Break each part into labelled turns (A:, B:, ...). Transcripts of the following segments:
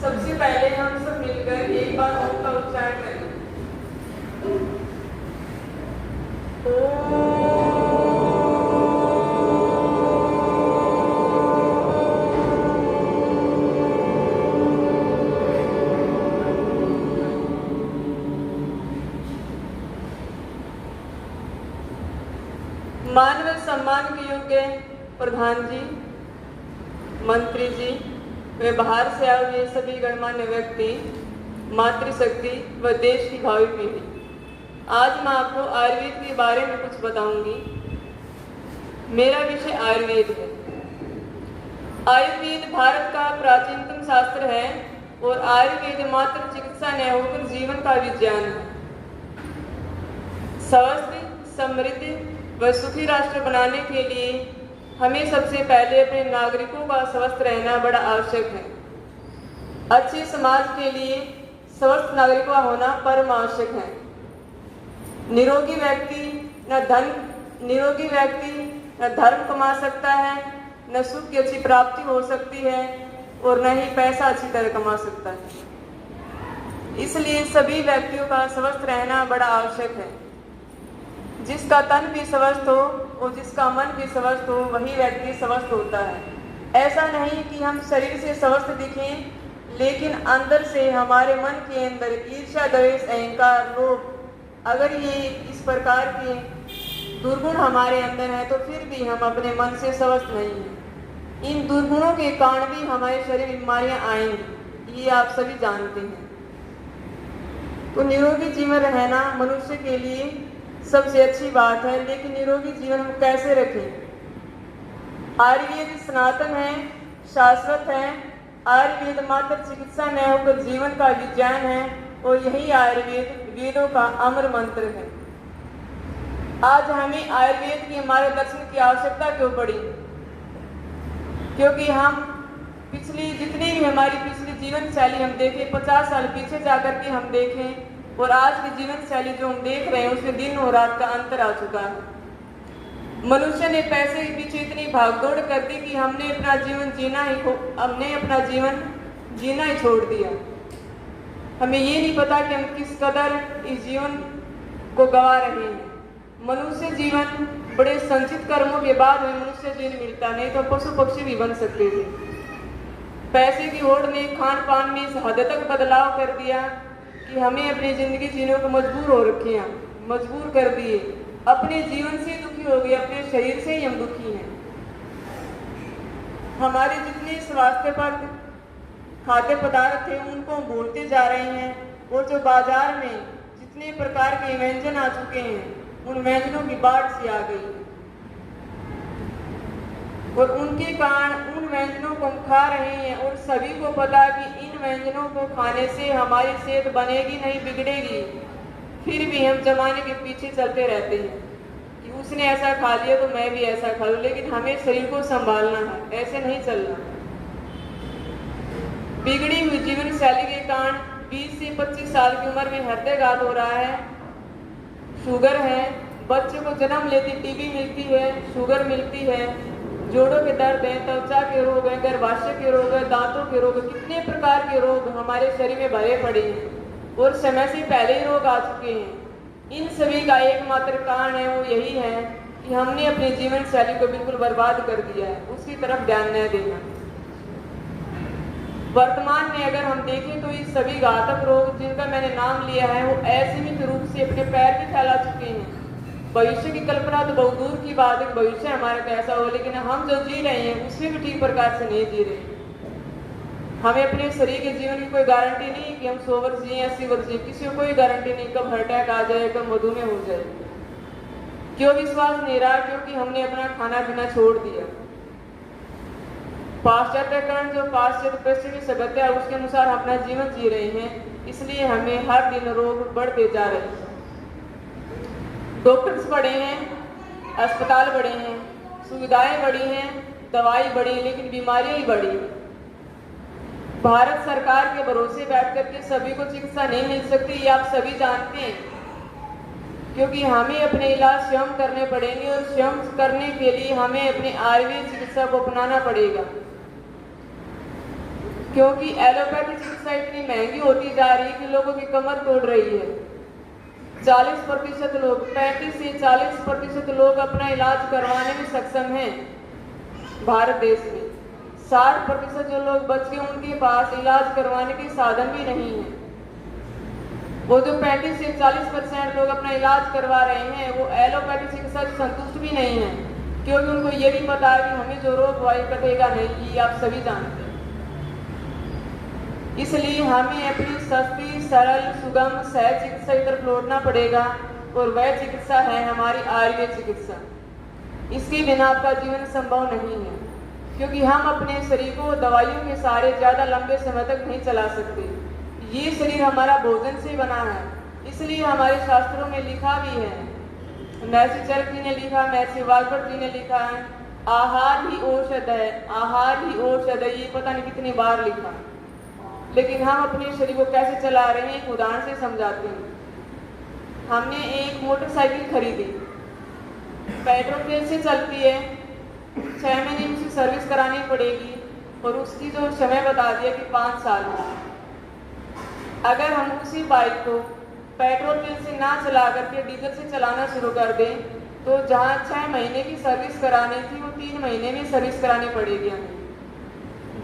A: सबसे पहले हम सब मिलकर एक बार ओम का उच्चारण करें। मान व सम्मान के योग्य प्रधान जी, मंत्री जी व बाहर से आए हुए सभी गणमान्य व्यक्ति, मातृशक्ति व देश की भावी पीढ़ी, आज मैं आपको आयुर्वेद के बारे में कुछ बताऊंगी। मेरा विषय आयुर्वेद है। आयुर्वेद भारत का प्राचीनतम शास्त्र है और आयुर्वेद मात्र चिकित्सा न होकर जीवन का विज्ञान है। स्वस्थ, समृद्ध व सुखी राष्ट्र बनाने के लिए हमें सबसे पहले अपने नागरिकों का स्वस्थ रहना बड़ा आवश्यक है। अच्छे समाज के लिए स्वस्थ नागरिक का होना परम आवश्यक है। निरोगी व्यक्ति न धर्म कमा सकता है, न सुख की अच्छी प्राप्ति हो सकती है और न ही पैसा अच्छी तरह कमा सकता है। इसलिए सभी व्यक्तियों का स्वस्थ रहना बड़ा आवश्यक है। जिसका तन भी स्वस्थ हो और जिसका मन भी स्वस्थ हो, वही व्यक्ति स्वस्थ होता है। ऐसा नहीं कि हम शरीर से स्वस्थ दिखें, लेकिन अंदर से हमारे मन के अंदर ईर्ष्या, द्वेष, अहंकार, लोभ, अगर ये इस प्रकार के दुर्गुण हमारे अंदर है तो फिर भी हम अपने मन से स्वस्थ नहीं हैं। इन दुर्गुणों के कारण भी हमारे शरीर में बीमारियां आएंगी, ये आप सभी जानते हैं। तो निरोगी जीवन रहना मनुष्य के लिए सबसे अच्छी बात है, लेकिन निरोगी जीवन हम कैसे रखें? आयुर्वेद सनातन है, शाश्वत है। आयुर्वेद मात्र चिकित्सा न होकर जीवन का विज्ञान है और यही आयुर्वेद वेदों का अमर मंत्र है। आज हमें आयुर्वेद के मार्गदर्शन की आवश्यकता क्यों पड़ी? क्योंकि हम जितनी भी हमारी पिछली जीवन शैली हम देखें, 50 साल पीछे जाकर के हम देखें और आज की जीवन शैली जो हम देख रहे हैं उसमें दिन और रात का अंतर आ चुका है। मनुष्य ने पैसे के पीछे इतनी भागदौड़ कर दी कि हमने अपना जीवन जीना ही छोड़ दिया। हमें ये नहीं पता कि हम किस कदर इस जीवन को गवा रहे हैं। मनुष्य जीवन बड़े संचित कर्मों के बाद में मनुष्य जीवन मिलता, नहीं तो पशु पक्षी भी बन सकते थे। पैसे की होड़ ने खान पान में इस हद तक बदलाव कर दिया कि हमें अपनी जिंदगी जीने को मजबूर कर दिए। अपने जीवन से दुखी हो गए, अपने शरीर से ही हम दुखी हैं। हमारे जितने स्वास्थ्य पर खाद्य पदार्थ थे उनको हम भूलते जा रहे हैं और जो बाजार में जितने प्रकार के व्यंजन आ चुके हैं उन व्यंजनों की बाढ़ सी आ गई और उनके कारण उन व्यंजनों को हम खा रहे हैं और सभी को पता कि इन व्यंजनों को खाने से हमारी सेहत बनेगी नहीं, बिगड़ेगी। फिर भी हम जमाने के पीछे चलते रहते हैं कि उसने ऐसा खा लिया तो मैं भी ऐसा खा लूं, लेकिन हमें शरीर को संभालना है, ऐसे नहीं चलना। बिगड़ी हुई जीवन शैली के कारण 20 से 25 साल की उम्र में हृदयघात हो रहा है, शुगर है, बच्चे को जन्म लेते टीबी मिलती है, शुगर मिलती है, जोड़ों के दर्द है, त्वचा के रोग है, गर्भाशय के रोग है, दांतों के रोग, कितने प्रकार के रोग हमारे शरीर में भरे पड़े हैं और समय से पहले ही रोग आ चुके हैं। इन सभी का एकमात्र कारण है वो यही है कि हमने अपनी जीवन शैली को बिल्कुल बर्बाद कर दिया है, उसकी तरफ ध्यान न देना। वर्तमान में अगर हम देखें तो ये सभी घातक रोग जिनका मैंने नाम लिया है वो असीमित रूप से अपने पैर भी फैला चुके हैं। भविष्य की कल्पना तो बहुत दूर की बात है, भविष्य हमारा कैसा हो, लेकिन हम जो जी रहे हैं उसमें भी ठीक प्रकार से नहीं जी रहे। हमें अपने शरीर के जीवन की कोई गारंटी नहीं कि हम 100 वर्ष जिए, 80 वर्ष जिए, किसी को कोई गारंटी नहीं कब हार्ट अटैक आ जाए, कब मधुमेह हो जाए। क्यों विश्वास नहीं रहा? क्योंकि हमने अपना खाना पीना छोड़ दिया। पाश्चात्यकरण जो पाश्चात्य पश्चिमी सभ्यता है उसके अनुसार हम अपना जीवन जी रहे हैं, इसलिए हमें हर दिन रोग बढ़ते जा रहे हैं। डॉक्टर्स बढ़े हैं, अस्पताल बढ़े हैं, सुविधाएं बढ़ी हैं, दवाई बढ़ी, लेकिन बीमारियां ही बढ़ी। भारत सरकार के भरोसे बैठ करके सभी को चिकित्सा नहीं मिल सकती, ये आप सभी जानते हैं, क्योंकि हमें अपने इलाज स्वयं करने पड़ेंगे और स्वयं करने के लिए हमें अपने आयुर्वेद चिकित्सा को अपनाना पड़ेगा। क्योंकि एलोपैथी चिकित्सा इतनी महंगी होती जा रही है कि लोगों की कमर तोड़ रही है। 40% लोग, 35 से 40% लोग अपना इलाज करवाने में सक्षम हैं भारत देश में। 60% जो लोग बच गए उनके पास इलाज करवाने के साधन भी नहीं है। वो जो 35 से 40% लोग अपना इलाज करवा रहे हैं वो एलोपैथी चिकित्सा से संतुष्ट भी नहीं है, क्योंकि उनको ये भी पता है कि हमें जो रोग वाई कटेगा नहीं, ये आप सभी जानते हैं। इसलिए हमें अपनी सस्ती, सरल, सुगम, सहज चिकित्सा की तरफ लौटना पड़ेगा और वह चिकित्सा है हमारी आयुर्वेद चिकित्सा। इसके बिना आपका जीवन संभव नहीं है, क्योंकि हम अपने शरीर को दवाइयों के सहारे ज़्यादा लंबे समय तक नहीं चला सकते। ये शरीर हमारा भोजन से बना है, इसलिए हमारे शास्त्रों में लिखा भी है, महर्षि चरक जी ने लिखा, महर्षि वाल्मीकि जी ने लिखा है, आहार ही औषध है, आहार ही औषध है। ये पता नहीं कितनी बार लिखा, लेकिन हम अपने शरीर को कैसे चला रहे हैं एक उदाहरण से समझाते हैं। हमने एक मोटरसाइकिल खरीदी, पेट्रोल तेल से चलती है, 6 महीने में उसकी सर्विस करानी पड़ेगी और उसकी जो समय बता दिया कि 5 साल हो। अगर हम उसी बाइक को पेट्रोल तेल से ना चला करके डीजल से चलाना शुरू कर दें तो जहाँ 6 महीने की सर्विस करानी थी वो 3 महीने में सर्विस करानी पड़ेगी हमें।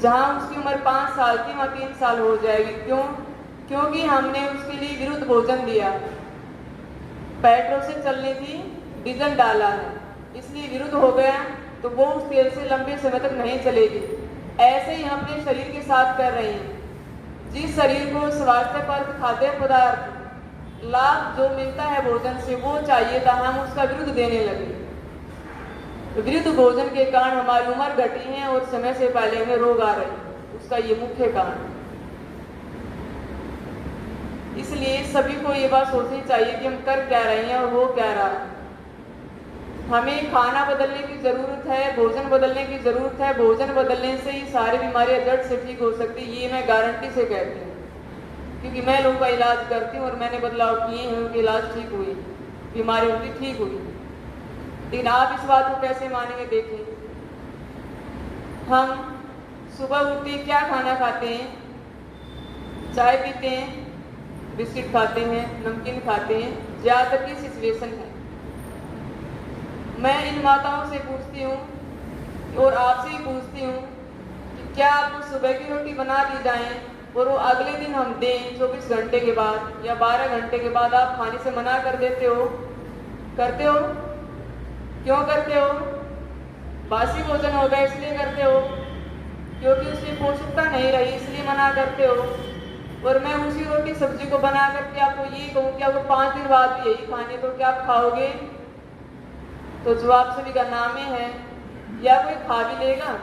A: जहाँ उसकी उम्र 5 साल थी वहाँ 3 साल हो जाएगी। क्यों? क्योंकि हमने उसके लिए विरुद्ध भोजन दिया। पेट्रोल से चलनी थी, डीजल डाला है, इसलिए विरुद्ध हो गया, तो वो उस तेल से लंबे समय तक नहीं चलेगी। ऐसे ही हम अपने शरीर के साथ कर रहे हैं। जिस शरीर को स्वास्थ्यप्रद खाद्य पदार्थ लाभ जो मिलता है भोजन से वो चाहिए था, हम उसका विरुद्ध देने लगे। विरुद्ध भोजन के कारण हमारी उम्र घटी है और समय से पहले हमें रोग आ रहे हैं। उसका ये मुख्य कारण। इसलिए सभी को ये बात सोचनी चाहिए कि हम कर क्या रहे हैं और हो क्या रहा है। हमें खाना बदलने की जरूरत है, भोजन बदलने की जरूरत है। भोजन बदलने से ही सारी बीमारियां जड़ से ठीक हो सकती है, ये मैं गारंटी से कहती हूँ, क्योंकि मैं लोगों का इलाज करती हूँ और मैंने बदलाव किए हैं, उनके इलाज ठीक हुए, बीमारी उनकी ठीक हुई। लेकिन आप इस बात को कैसे मानेंगे? देखें, हम सुबह उठते क्या खाना खाते हैं? चाय पीते हैं, बिस्किट खाते हैं, नमकीन खाते हैं, ज़्यादातर की सिचुएशन है। मैं इन माताओं से पूछती हूँ और आपसे ही पूछती हूँ कि क्या आपको सुबह की रोटी बना दी जाए और वो अगले दिन हम दें 24 घंटे के बाद या 12 घंटे के बाद, आप खाने से मना कर देते हो? करते हो? क्यों करते हो? बासी भोजन हो गया इसलिए करते हो, क्योंकि उसमें पोषकता नहीं रही इसलिए मना करते हो। और मैं उसी रोटी सब्जी को बना करके आपको ये कहूँ कि आपको 5 दिन बाद भी यही खाने, तो क्या आप खाओगे? तो जवाब सभी का नाम है, या कोई खा भी लेगा?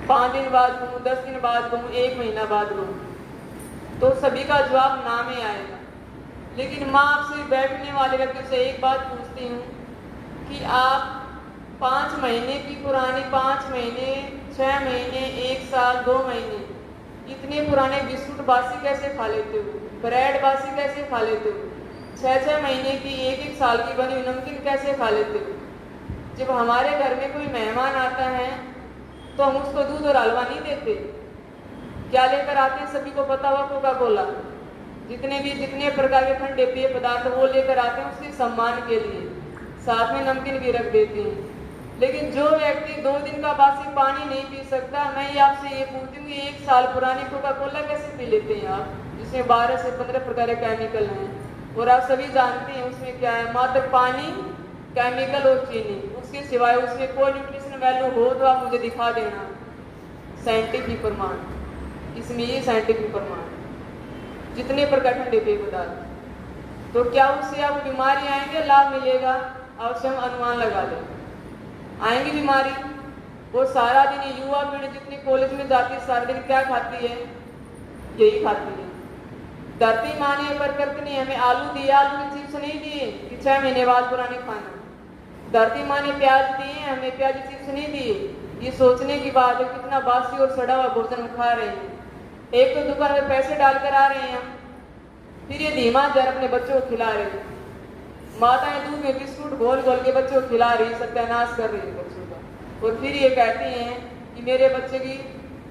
A: 5 दिन बाद कहूँ, 10 दिन बाद कहूँ, 1 महीना बाद कहूँ, तो सभी का जवाब नाम ही आएगा। लेकिन माँ आपसे बैठने वाले व्यक्ति से एक बात पूछती हूँ कि आप 5 महीने की पुरानी, 5 महीने, 6 महीने, 1 साल, 2 महीने इतने पुराने बिस्कुट बासी कैसे खा लेते हो? ब्रेड बासी कैसे खा लेते हो? 6-6 महीने की, 1-1 साल की बनी हुई नमकीन कैसे खा लेते हो? जब हमारे घर में कोई मेहमान आता है तो हम उसको दूध और हलवा नहीं देते। क्या लेकर आते हैं? सभी को पता हुआ, कोका कोला, जितने प्रकार के ठंडे पेय पदार्थ वो लेकर आते हैं उसके सम्मान के लिए, साथ में नमकीन भी रख देते हैं। लेकिन जो व्यक्ति 2 दिन का बासी पानी नहीं पी सकता, मैं ये आपसे ये पूछती हूँ, 1 साल पुरानी कोका कोला कैसे पी लेते हैं आप, जिसमें 12 से 15 प्रकार के केमिकल हैं? और आप सभी जानते हैं उसमें क्या है? मात्र पानी, केमिकल और चीनी। उसके सिवाय उसमें कोई न्यूट्रिशन वैल्यू हो तो आप मुझे दिखा देना, साइंटिफिक प्रमाण। इसमें ये साइंटिफिक प्रमाण, जितने प्रकार ठंडे पेय पदार्थ, तो क्या उससे आपको बीमारी आएंगे, लाभ मिलेगा? अवश्य हम अनुमान लगा दें, आएंगी बीमारी। वो सारा दिन युवा पीढ़ी जितनी कॉलेज में जाती है सारा दिन क्या खाती है? यही खाती है। धरती माँ ने बरकत नहीं हमें आलू दिए, आलू की चिप्स नहीं दिए कि 6 महीने बाद पुराने खाना। धरती माँ ने प्याज दिए, हमें प्याज की चिप्स नहीं दिए। ये सोचने की बात है कितना बासी और सड़ा हुआ भोजन हम खा रहे हैं। एक तो दुकान में पैसे डालकर आ रहे हैं हम, फिर ये धीमा जर अपने बच्चों को खिला रहे हैं। माताएं दूध में बिस्कुट घोल घोल के बच्चों को खिला रही, सत्यानाश कर रही है बच्चों का। और फिर ये कहती हैं कि मेरे बच्चे की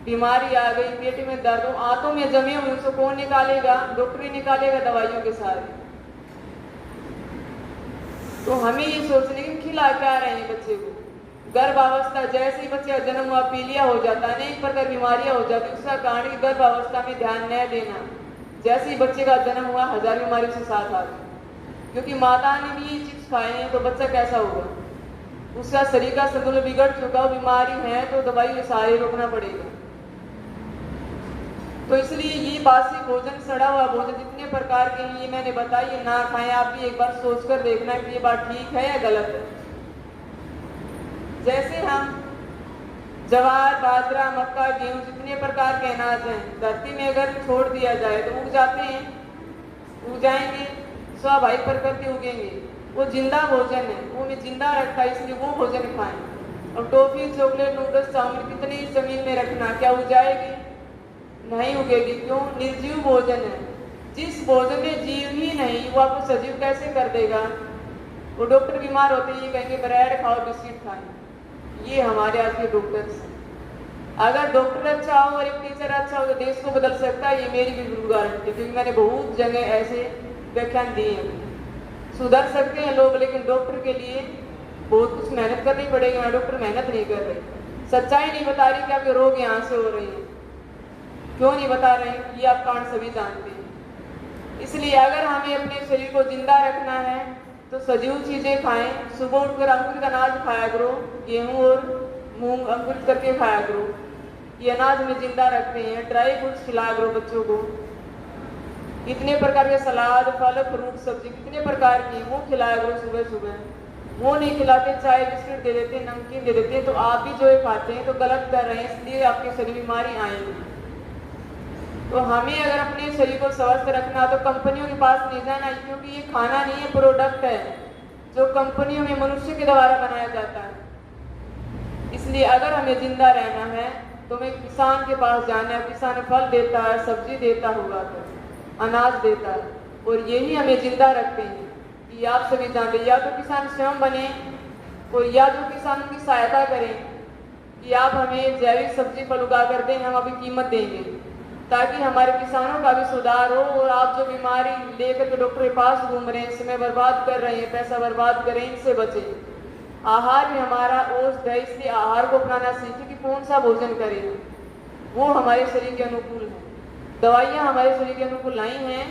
A: बीमारी आ गई, पेट में दर्द हो, आंतों में जमे हुए, उसको कौन निकालेगा? डॉक्टर ही निकालेगा दवाइयों के साथ। तो हमें ये सोचने की खिला क्या रहे हैं बच्चे को। गर्भावस्था, जैसे ही बच्चे का जन्म हुआ पीलिया हो जाता है, अनेक प्रकार बीमारियां हो जाती है, उसका कारण कि गर्भावस्था में ध्यान न देना। जैसे ही बच्चे का जन्म हुआ 1000 बीमारी से साथ आ गई, क्योंकि माता ने भी चिप्स खाए हैं, तो बच्चा कैसा होगा? उसका शरीर का संतुलन बिगड़ चुका हो, बीमारी है तो दवाई सारे रोकना पड़ेगा। तो इसलिए ये बासी भोजन, सड़ा हुआ भोजन जितने प्रकार के हैं ये मैंने बताया, ये ना खाएं। आप भी एक बार सोचकर देखना कि ये बात ठीक है या गलत है। जैसे हम ज्वार, बाजरा, मक्का, गेहूं जितने प्रकार के अनाज हैं, धरती में अगर छोड़ दिया जाए तो उग जाते हैं, उग जाएंगे, स्वाभाविक प्रकृति उगेंगे। वो जिंदा भोजन है, वो में जिंदा रखा है, इसलिए वो भोजन खाएं। और टॉफी, चॉकलेट, नूडल्स, चाउमीन कितनी जमीन में रखना, क्या उग जाएगी? नहीं उगेगी। क्यों? निर्जीव भोजन है। जिस भोजन में जीव ही नहीं, वो आपको सजीव कैसे कर देगा? वो डॉक्टर बीमार होते हैं, ये कहेंगे ब्रेड खाओ, बिस्किट खाएं। ये हमारे आज के डॉक्टर्स हैं। अगर डॉक्टर अच्छा हो और एक टीचर अच्छा हो तो देश को बदल सकता है, ये मेरी भी गारंटी, क्योंकि मैंने बहुत जगह ऐसे व्याख्यान दिए हैं। सुधर सकते हैं लोग, लेकिन डॉक्टर के लिए बहुत कुछ मेहनत करनी पड़ेगी। मैं डॉक्टर मेहनत नहीं कर रही, सच्चाई नहीं बता रही कि आपके रोग यहाँ से हो रहे हैं, क्यों नहीं बता रहे, ये आप कारण सभी जानते हैं। इसलिए अगर हमें अपने शरीर को जिंदा रखना है तो सजीव चीजें खाएं। सुबह उठकर अंकुरित अनाज खाया करो, गेहूं और मूंग अंकुरित करके खाया करो, ये अनाज में जिंदा रखते हैं। ड्राई फ्रूट्स खिलाया करो बच्चों को, इतने प्रकार के सलाद, फल, फ्रूट, सब्जी कितने प्रकार की, वो खिलाया करो सुबह सुबह। वो नहीं खिलाते, चाय बिस्किट दे देते, नमकीन दे देते, तो आप भी जो खाते हैं तो गलत कर रहे हैं, इसलिए आपके शरीर बीमारी आएंगी। तो हमें अगर अपने शरीर को स्वस्थ रखना तो कंपनियों के पास नहीं जाना, क्योंकि ये खाना नहीं है, प्रोडक्ट है जो कंपनियों में मनुष्य के द्वारा बनाया जाता है। इसलिए अगर हमें जिंदा रहना है तो हमें किसान के पास जाना है। किसान फल देता है, सब्जी देता होगा, तो अनाज देता है, और यही हमें जिंदा रखते हैं। कि आप सभी जानते, या तो किसान स्वयं बने और या तो किसान की सहायता करें कि आप हमें जैविक सब्जी फल उगा कर दें, हम अभी कीमत देंगे, ताकि हमारे किसानों का भी सुधार हो। और आप जो बीमारी लेकर के डॉक्टर के पास घूम रहे हैं, समय बर्बाद कर रहे हैं, पैसा बर्बाद कर रहे हैं, इनसे बचें। आहार भी हमारा औषध है, इसलिए आहार को अपनाना सीखें कि कौन सा भोजन करें, वो हमारे शरीर के अनुकूल है। दवाइयाँ हमारे शरीर के अनुकूल नहीं हैं।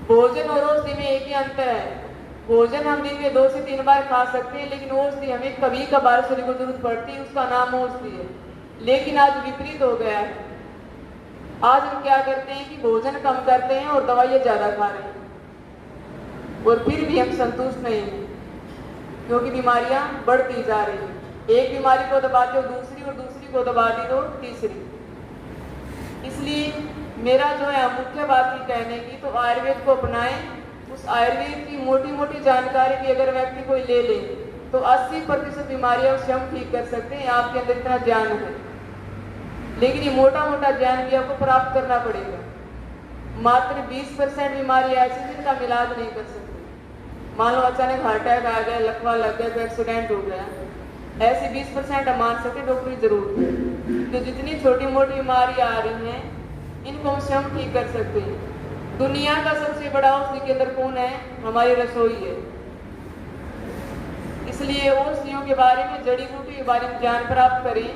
A: भोजन और औषधि में एक ही अंतर है। भोजन हम दिन में 2 से 3 बार खा सकते हैं, लेकिन औषधि हमें कभी कभार शरीर को जरूरत पड़ती है, उसका नाम औषधि है। लेकिन आज विपरीत हो गया है। आज हम क्या करते हैं कि भोजन कम करते हैं और दवाइयाँ ज्यादा खा रहे हैं, और फिर भी हम संतुष्ट नहीं हैं, क्योंकि बीमारियां बढ़ती जा रही हैं। एक बीमारी को दबाते हो दूसरी, और दूसरी को दबा दी तो तीसरी। इसलिए मेरा जो है मुख्य बात ही कहने की, तो आयुर्वेद को अपनाएं। उस आयुर्वेद की मोटी मोटी जानकारी भी अगर व्यक्ति कोई ले ले तो 80% बीमारियां स्वयं ठीक कर सकते हैं। आपके अंदर इतना ज्ञान है, लेकिन ये मोटा मोटा ज्ञान भी आपको प्राप्त करना पड़ेगा। मात्र 20% बीमारी ऐसी जिनका इलाज नहीं कर सकते। मान लो अचानक हार्ट अटैक आ गया, लकवा लग गया, कोई एक्सीडेंट हो गया, ऐसे 20% हम मान सकते डॉक्टर की जरूरत है। तो जितनी छोटी मोटी बीमारी आ रही हैं, इनको हम स्वयं ठीक कर सकते हैं। दुनिया का सबसे बड़ा औषधि केंद्र कौन है? हमारी रसोई है। इसलिए औषधियों के बारे में, जड़ी बूटी के बारे में ज्ञान प्राप्त करें,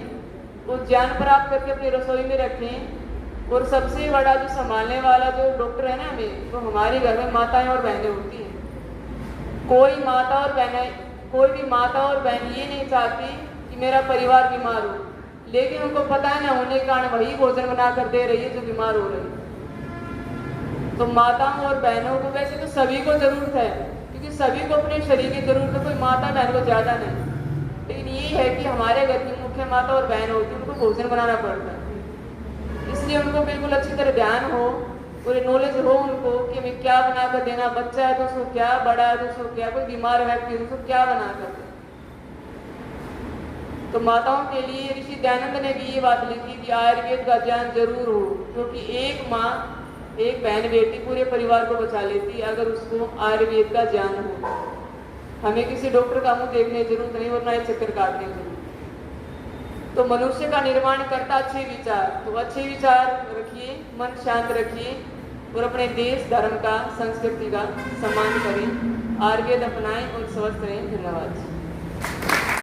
A: और ज्ञान प्राप्त करके अपनी रसोई में रखें। और सबसे बड़ा जो संभालने वाला जो डॉक्टर है ना हमें, तो हमारे घर में माताएं और बहनें होती हैं। कोई भी माता और बहन ये नहीं चाहती कि मेरा परिवार बीमार हो, लेकिन उनको पता है ना होने के कारण वही भोजन बना कर दे रही है जो बीमार हो रही है। तो माताओं और बहनों को वैसे तो सभी को जरूरत है, क्योंकि सभी को अपने शरीर की जरूरत है, कोई माता बहन को ज्यादा नहीं। लेकिन ये है कि हमारे घर की मुख्य माता और बहन होती है, उनको भोजन बनाना पड़ता है। इसलिए उनको बिल्कुल अच्छी तरह ध्यान हो और नॉलेज हो उनको कि हमें क्या बना कर देना। बच्चा है तो उसको क्या, बड़ा है तो उसको क्या, कोई बीमार व्यक्ति है उसको क्या बना कर देना। तो माताओं के लिए ऋषि दयानंद ने भी ये बात लिखी कि आयुर्वेद का ज्ञान जरूर हो, क्योंकि एक माँ, एक बहन बेटी पूरे परिवार को बचा लेती है अगर उसको आयुर्वेद का ज्ञान हो। हमें किसी डॉक्टर का मुंह देखने की जरूरत नहीं, वरना ये चक्कर काटने की जरूरत। तो मनुष्य का निर्माण करता अच्छे विचार, तो अच्छे विचार रखिए, मन शांत रखिए और अपने देश धर्म का, संस्कृति का सम्मान करें, आयुर्वेद अपनाएं और स्वस्थ रहें। धन्यवाद।